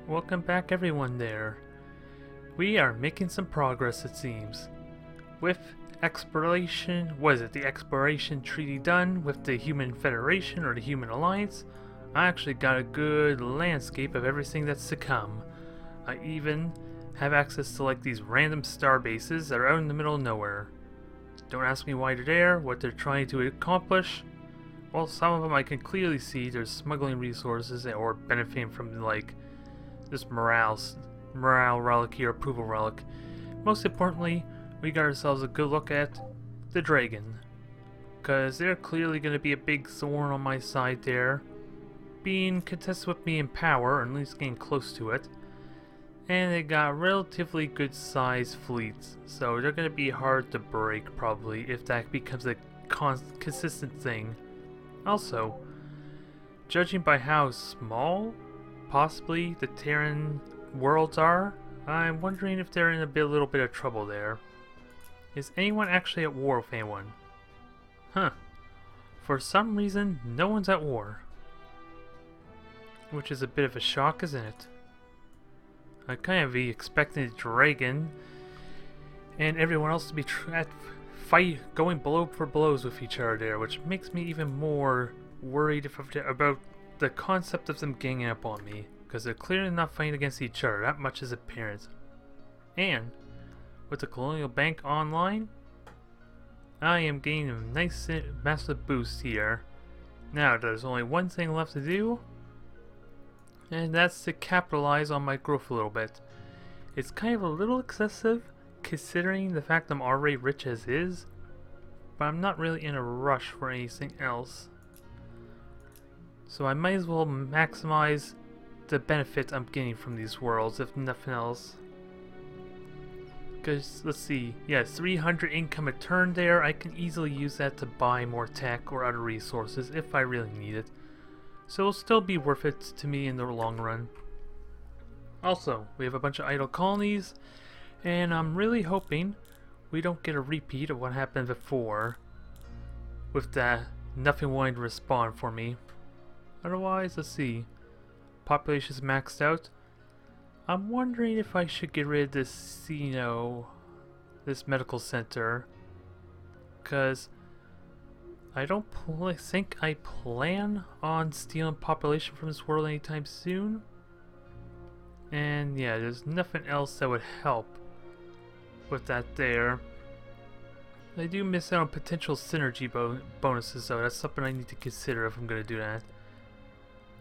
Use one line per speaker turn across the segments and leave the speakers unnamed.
Welcome back everyone there. We are making some progress it seems. With the exploration treaty done with the Human Federation or the Human Alliance, I actually got a good landscape of everything that's to come. I even have access to like these random star bases that are out in the middle of nowhere. Don't ask me why they're there, what they're trying to accomplish. Well, some of them I can clearly see they're smuggling resources or benefiting from like this morale relic here, approval relic. Most importantly, we got ourselves a good look at the dragon, because they're clearly going to be a big thorn on my side there, being contested with me in power, or at least getting close to it. And they got relatively good sized fleets, so they're going to be hard to break probably if that becomes a consistent thing. Also, judging by how small possibly the Terran worlds are, I'm wondering if they're in a little bit of trouble there. Is anyone actually at war with anyone? Huh. For some reason, no one's at war. Which is a bit of a shock, isn't it? I kind of be expecting the dragon and everyone else to be going blow for blows with each other there, which makes me even more worried about the concept of them ganging up on me, because they're clearly not fighting against each other, that much is apparent. And with the Colonial Bank online, I am getting a nice massive boost here. Now there's only one thing left to do, and that's to capitalize on my growth a little bit. It's kind of a little excessive considering the fact I'm already rich as is, but I'm not really in a rush for anything else. So I might as well maximize the benefit I'm getting from these worlds, if nothing else. Because, let's see, yeah, 300 income a turn there. I can easily use that to buy more tech or other resources if I really need it. So it'll still be worth it to me in the long run. Also, we have a bunch of idle colonies, and I'm really hoping we don't get a repeat of what happened before, with that nothing wanting to respawn for me. Otherwise, let's see. Population's maxed out. I'm wondering if I should get rid of this, this medical center. Because I don't think I plan on stealing population from this world anytime soon. And yeah, there's nothing else that would help with that there. I do miss out on potential synergy bonuses though. That's something I need to consider if I'm going to do that.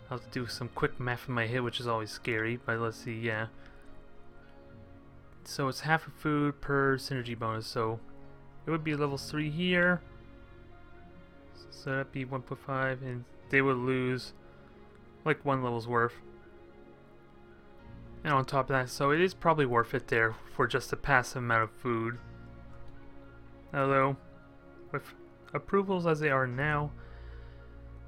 I'll have to do some quick math in my head, which is always scary, but let's see, yeah. So it's half a food per synergy bonus, so it would be level 3 here. So that'd be 1.5, and they would lose like 1 level's worth. And on top of that, so it is probably worth it there for just a passive amount of food. Although, with approvals as they are now,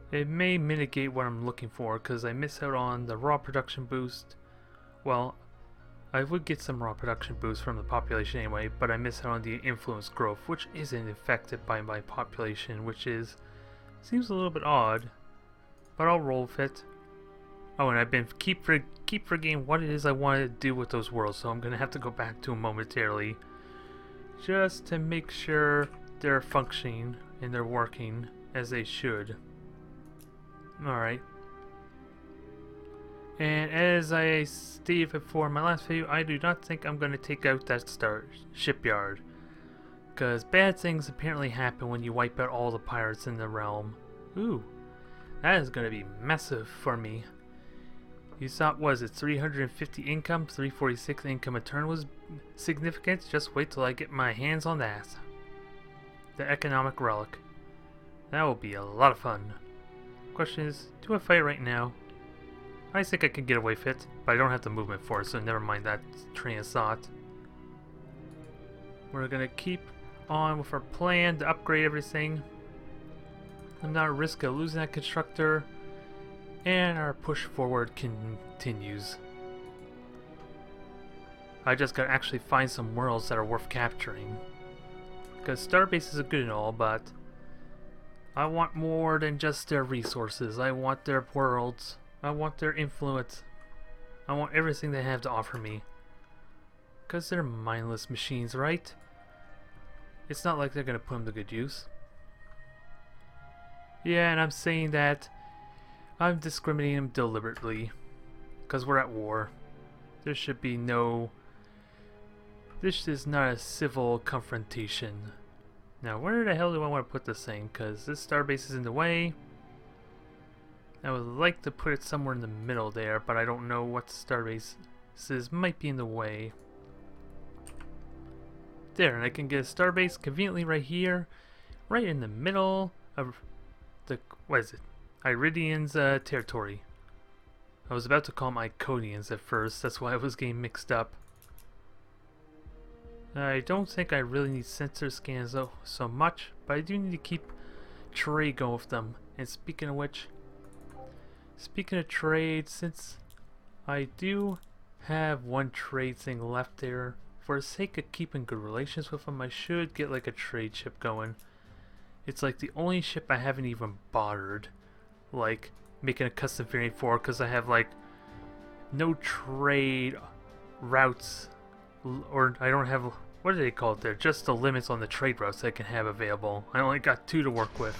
it may mitigate what I'm looking for, because I miss out on the raw production boost. Well, I would get some raw production boost from the population anyway, but I miss out on the influence growth, which isn't affected by my population, which seems a little bit odd, but I'll roll with it. Oh, and I've been keep forgetting what it is I wanted to do with those worlds, so I'm gonna have to go back to them momentarily, just to make sure they're functioning and they're working as they should. Alright. And as I stated before in my last video, I do not think I'm going to take out that shipyard. Because bad things apparently happen when you wipe out all the pirates in the realm. Ooh. That is going to be massive for me. You thought, was it 350 income, 346 income a turn was significant? Just wait till I get my hands on that. The economic relic. That will be a lot of fun. Question is, do I fight right now? I think I can get away with it, but I don't have the movement for it, so never mind that train of thought. We're gonna keep on with our plan to upgrade everything. I'm not at risk of losing that constructor, and our push forward continues. I just gotta actually find some worlds that are worth capturing. Because starbases are good and all, but I want more than just their resources. I want their worlds. I want their influence. I want everything they have to offer me. Because they're mindless machines, right? It's not like they're going to put them to good use. Yeah, and I'm saying that I'm discriminating them deliberately. Because we're at war. There should be no... This is not a civil confrontation. Now, where the hell do I want to put this thing? Because this starbase is in the way. I would like to put it somewhere in the middle there, but I don't know what starbases might be in the way. There, and I can get a starbase conveniently right here, right in the middle of the, what is it, Iridian's territory. I was about to call them Iconians at first, that's why I was getting mixed up. I don't think I really need sensor scans though so much, but I do need to keep trade going with them. And speaking of which, speaking of trade, since I do have one trade thing left there, for the sake of keeping good relations with them, I should get like a trade ship going. It's like the only ship I haven't even bothered, like making a custom variant for, because I have like no trade routes, or I don't have, what do they call it there? Just the limits on the trade routes I can have available. I only got 2 to work with.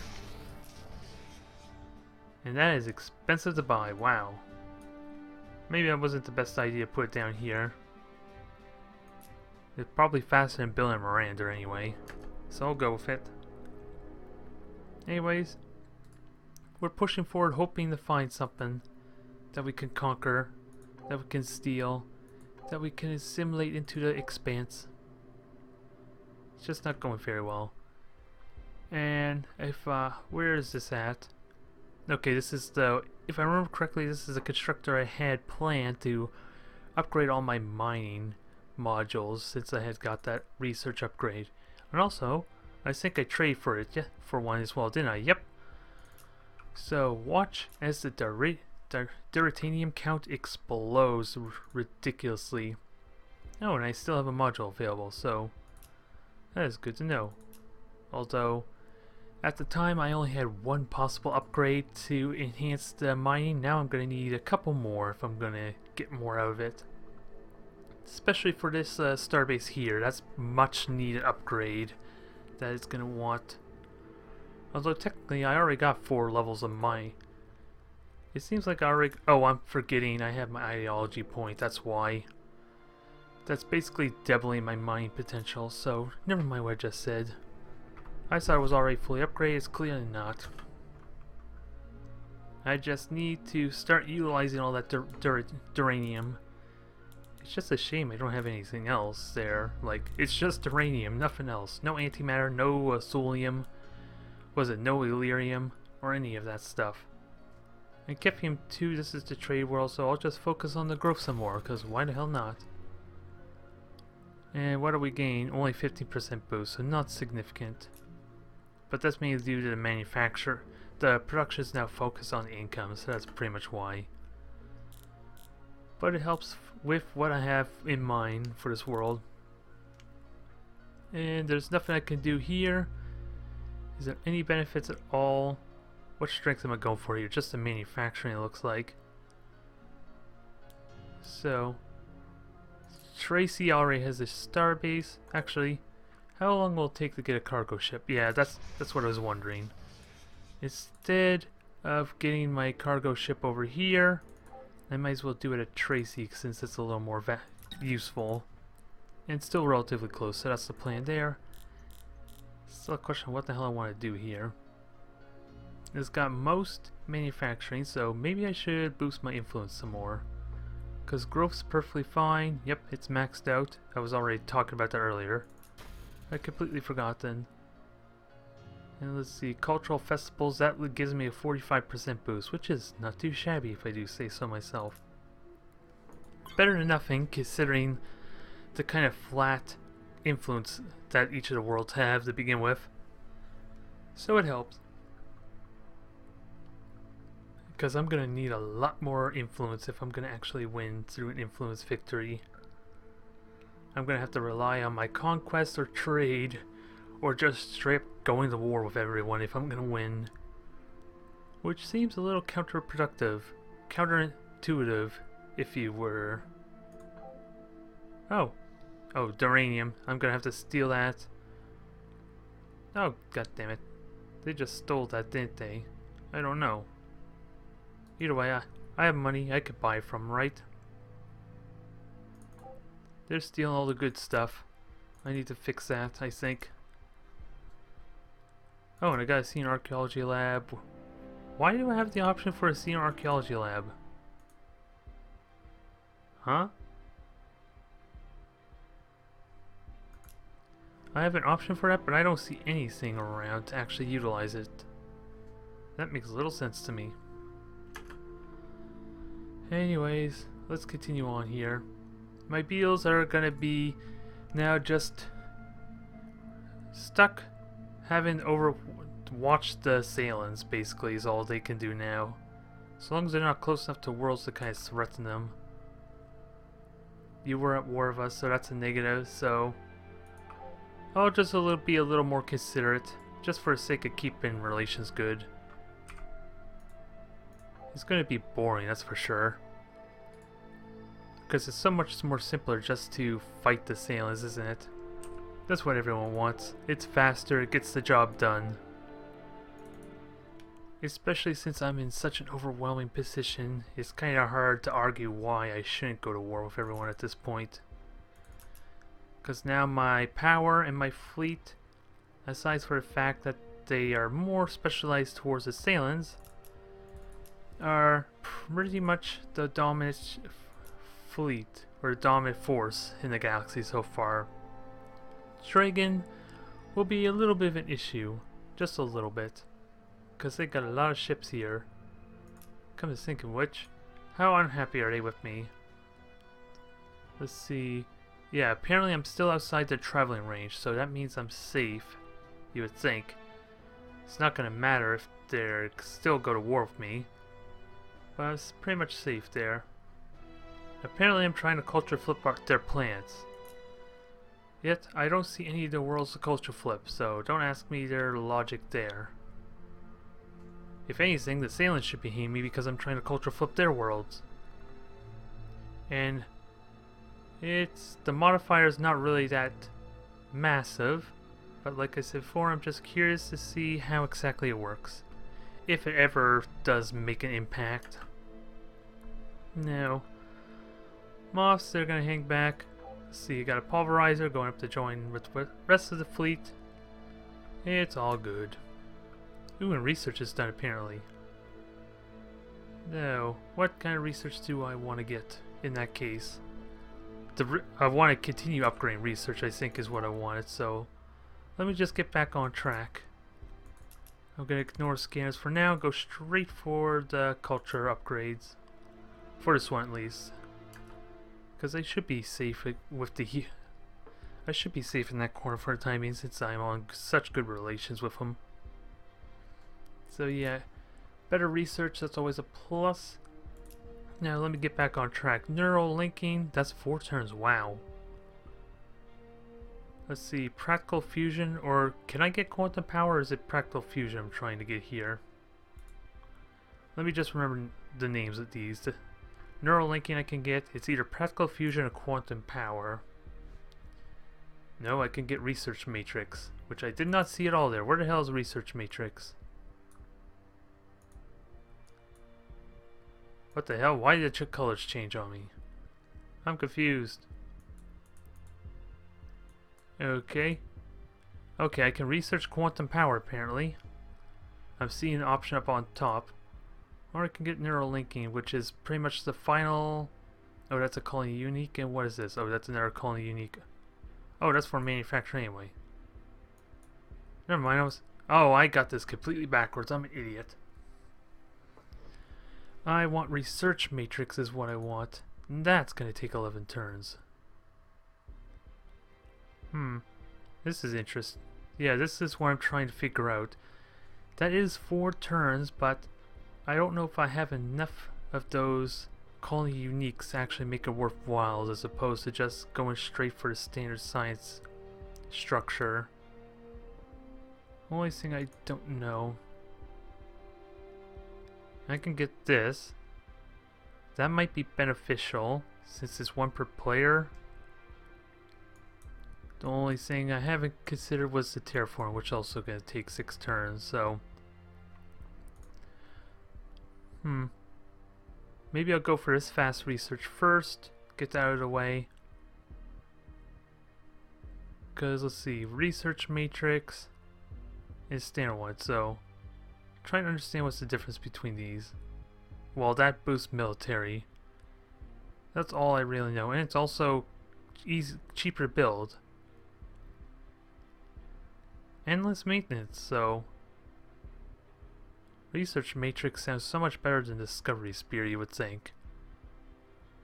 And that is expensive to buy, wow. Maybe that wasn't the best idea to put it down here. It's probably faster than Bill and Miranda anyway, so I'll go with it. Anyways, we're pushing forward hoping to find something that we can conquer, that we can steal, that we can assimilate into the expanse. It's just not going very well. And if, where is this at? Okay, this is the, if I remember correctly, this is a constructor I had planned to upgrade all my mining modules since I had got that research upgrade. And also, I think I traded for it, yeah, for one as well, didn't I? Yep. So, watch as the Duratanium count explodes ridiculously. Oh, and I still have a module available, so that is good to know. Although, at the time I only had one possible upgrade to enhance the mining, now I'm going to need a couple more if I'm going to get more out of it. Especially for this starbase here, that's much needed upgrade that it's going to want. Although technically I already got 4 levels of mine. It seems like I already... Oh, I'm forgetting I have my ideology point, that's why. That's basically doubling my mining potential, so never mind what I just said. I thought it was already fully upgraded, it's clearly not. I just need to start utilizing all that duranium. It's just a shame I don't have anything else there. Like, it's just duranium, nothing else. No antimatter, no thulium, was it no Illyrium, or any of that stuff. And Kepium 2, this is the trade world, so I'll just focus on the growth some more, because why the hell not? And what do we gain? Only 15% boost, so not significant. But that's mainly due to the manufacture. The production is now focused on the income, so that's pretty much why. But it helps with what I have in mind for this world. And there's nothing I can do here. Is there any benefits at all? What strength am I going for here? Just the manufacturing, it looks like. So, Tracy already has a starbase. Actually, how long will it take to get a cargo ship? Yeah, that's what I was wondering. Instead of getting my cargo ship over here, I might as well do it at Tracy since it's a little more useful. And still relatively close, so that's the plan there. Still a question of what the hell I want to do here. It's got most manufacturing, so maybe I should boost my influence some more. Because growth's perfectly fine. Yep, it's maxed out. I was already talking about that earlier. I completely forgotten. And let's see, cultural festivals, that gives me a 45% boost, which is not too shabby if I do say so myself. Better than nothing, considering the kind of flat influence that each of the worlds have to begin with. So it helps. Because I'm going to need a lot more influence if I'm going to actually win through an influence victory. I'm going to have to rely on my conquest or trade, or just straight up going to war with everyone if I'm going to win. Which seems a little counterproductive, counterintuitive, if you were... Oh. Oh, duranium. I'm gonna have to steal that. Oh, god damn it. They just stole that, didn't they? I don't know. Either way, I have money I could buy from, right? They're stealing all the good stuff. I need to fix that, I think. Oh, and I got a senior archaeology lab. Why do I have the option for a senior archaeology lab? Huh? I have an option for that, but I don't see anything around to actually utilize it. That makes little sense to me. Anyways, let's continue on here. My beetles are gonna be now just stuck having watched the assailants, basically, is all they can do now. As long as they're not close enough to worlds to kind of threaten them. You were at war with us, so that's a negative, so I'll just be a little more considerate, just for the sake of keeping relations good. It's gonna be boring, that's for sure. Because it's so much more simpler just to fight the assailants, isn't it? That's what everyone wants. It's faster, it gets the job done. Especially since I'm in such an overwhelming position, it's kind of hard to argue why I shouldn't go to war with everyone at this point. Because now my power and my fleet, aside for the fact that they are more specialized towards assailants, are pretty much the dominant fleet, or dominant force in the galaxy so far. Dragon will be a little bit of an issue, just a little bit, because they got a lot of ships here. Come to think of which, how unhappy are they with me? Let's see. Yeah, apparently I'm still outside the traveling range, so that means I'm safe, you would think. It's not gonna matter if they still go to war with me, but it's pretty much safe there. Apparently I'm trying to culture flip their plants. Yet, I don't see any of the worlds to culture flip, so don't ask me their logic there. If anything, the assailants should be hating me because I'm trying to culture flip their worlds. And the modifier is not really that massive, but like I said before, I'm just curious to see how exactly it works. If it ever does make an impact. No. Moths, they're gonna hang back. Let's see, you got a pulverizer going up to join with the rest of the fleet. It's all good. Ooh, and research is done apparently. No, what kind of research do I want to get in that case? I want to continue upgrading research, I think is what I wanted, so let me just get back on track. I'm going to ignore scanners for now, go straight for the culture upgrades. For this one at least. Because I should be safe with I should be safe in that corner for the time being since I'm on such good relations with them. So yeah, better research, that's always a plus. Now let me get back on track. Neural linking, that's 4 turns, wow. Let's see, practical fusion, or can I get quantum power, or is it practical fusion I'm trying to get here? Let me just remember the names of these. Neural linking I can get, it's either practical fusion or quantum power. No, I can get research matrix, which I did not see at all there. Where the hell is research matrix? What the hell? Why did the colors change on me? I'm confused. Okay. Okay, I can research quantum power apparently. I'm seeing an option up on top. Or I can get neural linking, which is pretty much the final... Oh, that's a colony unique, and what is this? Oh, that's another colony unique. Oh, that's for manufacturing anyway. Never mind, Oh, I got this completely backwards. I'm an idiot. I want research matrix is what I want. That's gonna take 11 turns. This is interesting. Yeah, this is what I'm trying to figure out. That is 4 turns, but I don't know if I have enough of those colony uniques to actually make it worthwhile as opposed to just going straight for the standard science structure. Only thing I don't know. I can get this. That might be beneficial since it's one per player. The only thing I haven't considered was the terraform, which also gonna take 6 turns, so maybe I'll go for this fast research first, get that out of the way. Because let's see, research matrix is standard one, so trying to understand what's the difference between these. Well, that boosts military. That's all I really know, and it's also cheaper to build. Endless maintenance, so research matrix sounds so much better than discovery spear, you would think.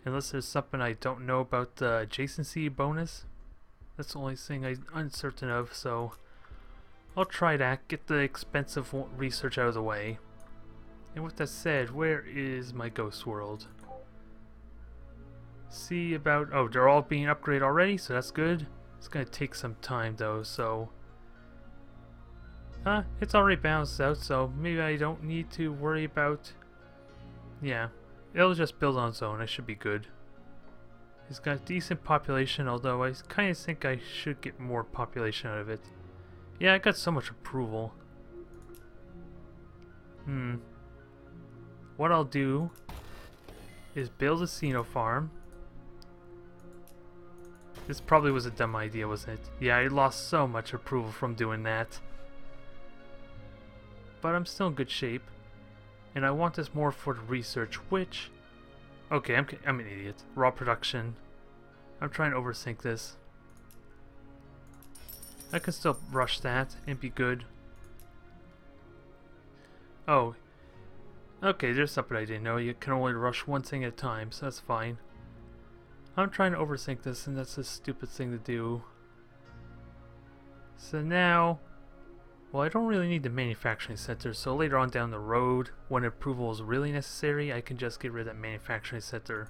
Unless there's something I don't know about the adjacency bonus. That's the only thing I'm uncertain of, so I'll try that, get the expensive research out of the way. And with that said, where is my ghost world? See about, oh, they're all being upgraded already, so that's good. It's gonna take some time though, so it's already balanced out, so maybe I don't need to worry about, yeah, it'll just build on its own. I should be good. It's got decent population, although I kind of think I should get more population out of it. Yeah, I got so much approval. What I'll do is build a Xeno farm. This probably was a dumb idea, wasn't it? Yeah, I lost so much approval from doing that. But I'm still in good shape. And I want this more for the research, which... Okay, I'm an idiot. Raw production. I'm trying to overthink this. I can still rush that and be good. Oh. Okay, there's something I didn't know. You can only rush one thing at a time, so that's fine. I'm trying to overthink this, and that's a stupid thing to do. So now... Well, I don't really need the manufacturing center, so later on down the road, when approval is really necessary, I can just get rid of that manufacturing center.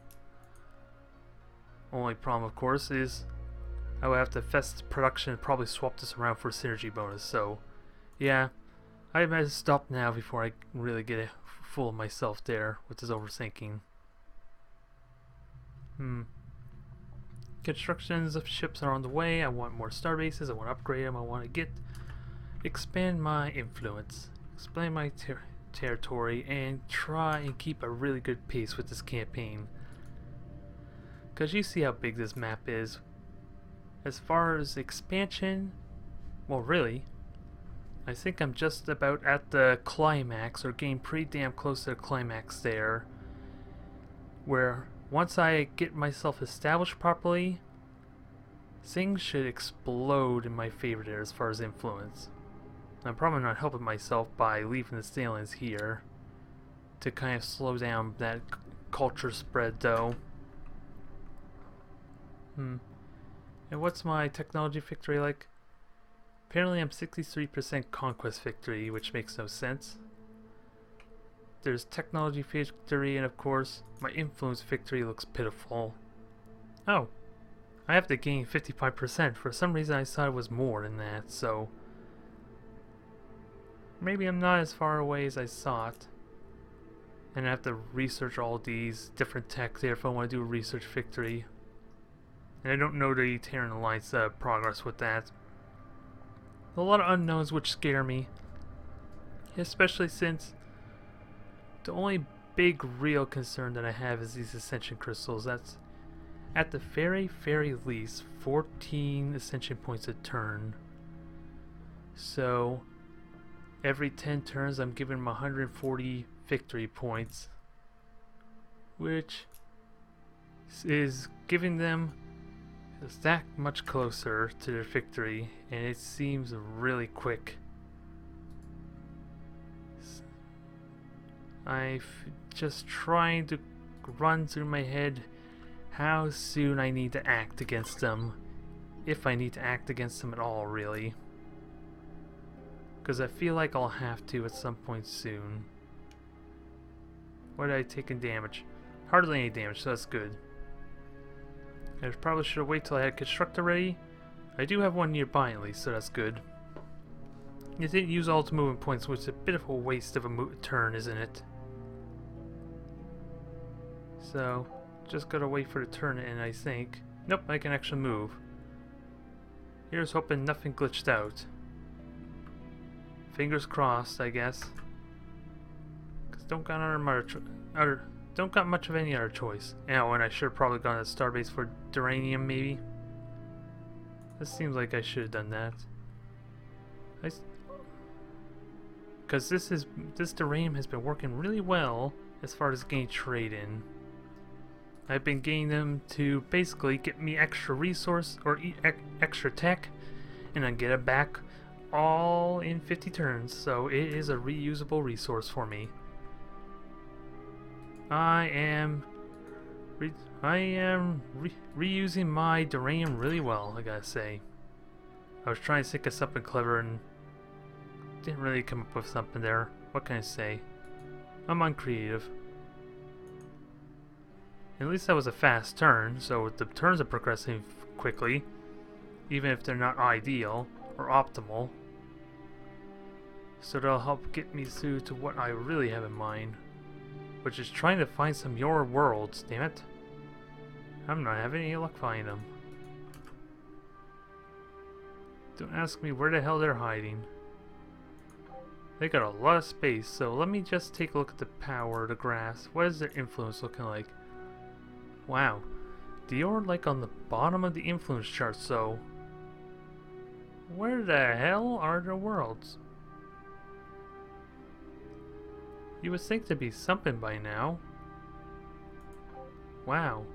Only problem, of course, is I would have to fest production and probably swap this around for a synergy bonus, so yeah, I might stop now before I really get a fool of myself there with this overthinking. Constructions of ships are on the way. I want more star bases, I want to upgrade them, I want to expand my influence, expand my territory, and try and keep a really good pace with this campaign. Because you see how big this map is. As far as expansion, well really, I think I'm just about at the climax, or getting pretty damn close to the climax there, where once I get myself established properly, things should explode in my favor there as far as influence. I'm probably not helping myself by leaving the stallions here to kind of slow down that culture spread though. And what's my technology victory like? Apparently I'm 63% conquest victory, which makes no sense. There's technology victory, and of course my influence victory looks pitiful. Oh, I have to gain 55%. For some reason I thought it was more than that, so maybe I'm not as far away as I thought. And I have to research all these different tech there if I want to do a research victory. And I don't know the Terran Alliance progress with that. A lot of unknowns which scare me. Especially since the only big real concern that I have is these Ascension Crystals. That's at the very least 14 Ascension points a turn. So every 10 turns I'm giving them 140 victory points, which is giving them that much closer to their victory, and it seems really quick. I'm just trying to run through my head how soon I need to act against them, if I need to act against them at all, really. Because I feel like I'll have to at some point soon. What did I take in damage? Hardly any damage, so that's good. I probably should have waited till I had Constructor ready. I do have one nearby at least, so that's good. It didn't use all its movement points, which is a bit of a waste of a turn, isn't it? So, just gotta wait for the turn in, I think. Nope, I can actually move. Here's hoping nothing glitched out. Fingers crossed, I guess. Cause don't got don't got much of any other choice. And I should have probably gone to Starbase for Duranium, maybe. This seems like I should have done that. Because this Duranium has been working really well as far as getting trade in. I've been getting them to basically get me extra resource or extra tech, and then get it back all in 50 turns. So it is a reusable resource for me. I am reusing my Duranium really well, I gotta say. I was trying to think of something clever and didn't really come up with something there. What can I say? I'm uncreative. At least that was a fast turn, so the turns are progressing quickly, even if they're not ideal or optimal. So that'll help get me through to what I really have in mind, which is trying to find some your worlds, damn it. I'm not having any luck finding them. Don't ask me where the hell they're hiding. They got a lot of space, so let me just take a look at the power, the grass. What is their influence looking like? Wow. You're like on the bottom of the influence chart, so where the hell are the worlds? You would think there'd be something by now. Wow.